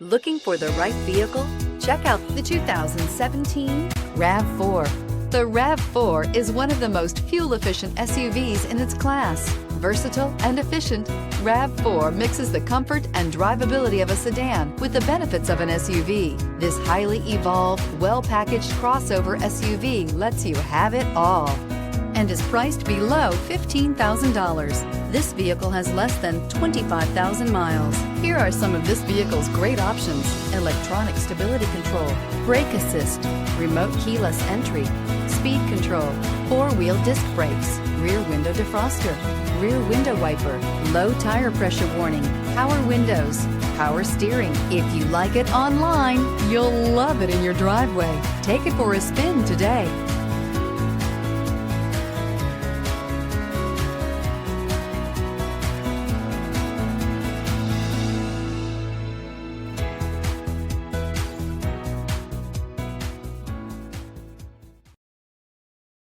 Looking for the right vehicle? Check out the 2017 RAV4. The RAV4 is one of the most fuel-efficient SUVs in its class. Versatile and efficient, RAV4 mixes the comfort and drivability of a sedan with the benefits of an SUV. This highly evolved, well-packaged crossover SUV lets you have it all and is priced below $15,000. This vehicle has less than 25,000 miles. Here are some of this vehicle's great options: electronic stability control, brake assist, remote keyless entry, speed control, four-wheel disc brakes, rear window defroster, rear window wiper, low tire pressure warning, power windows, power steering. If you like it online, you'll love it in your driveway. Take it for a spin today.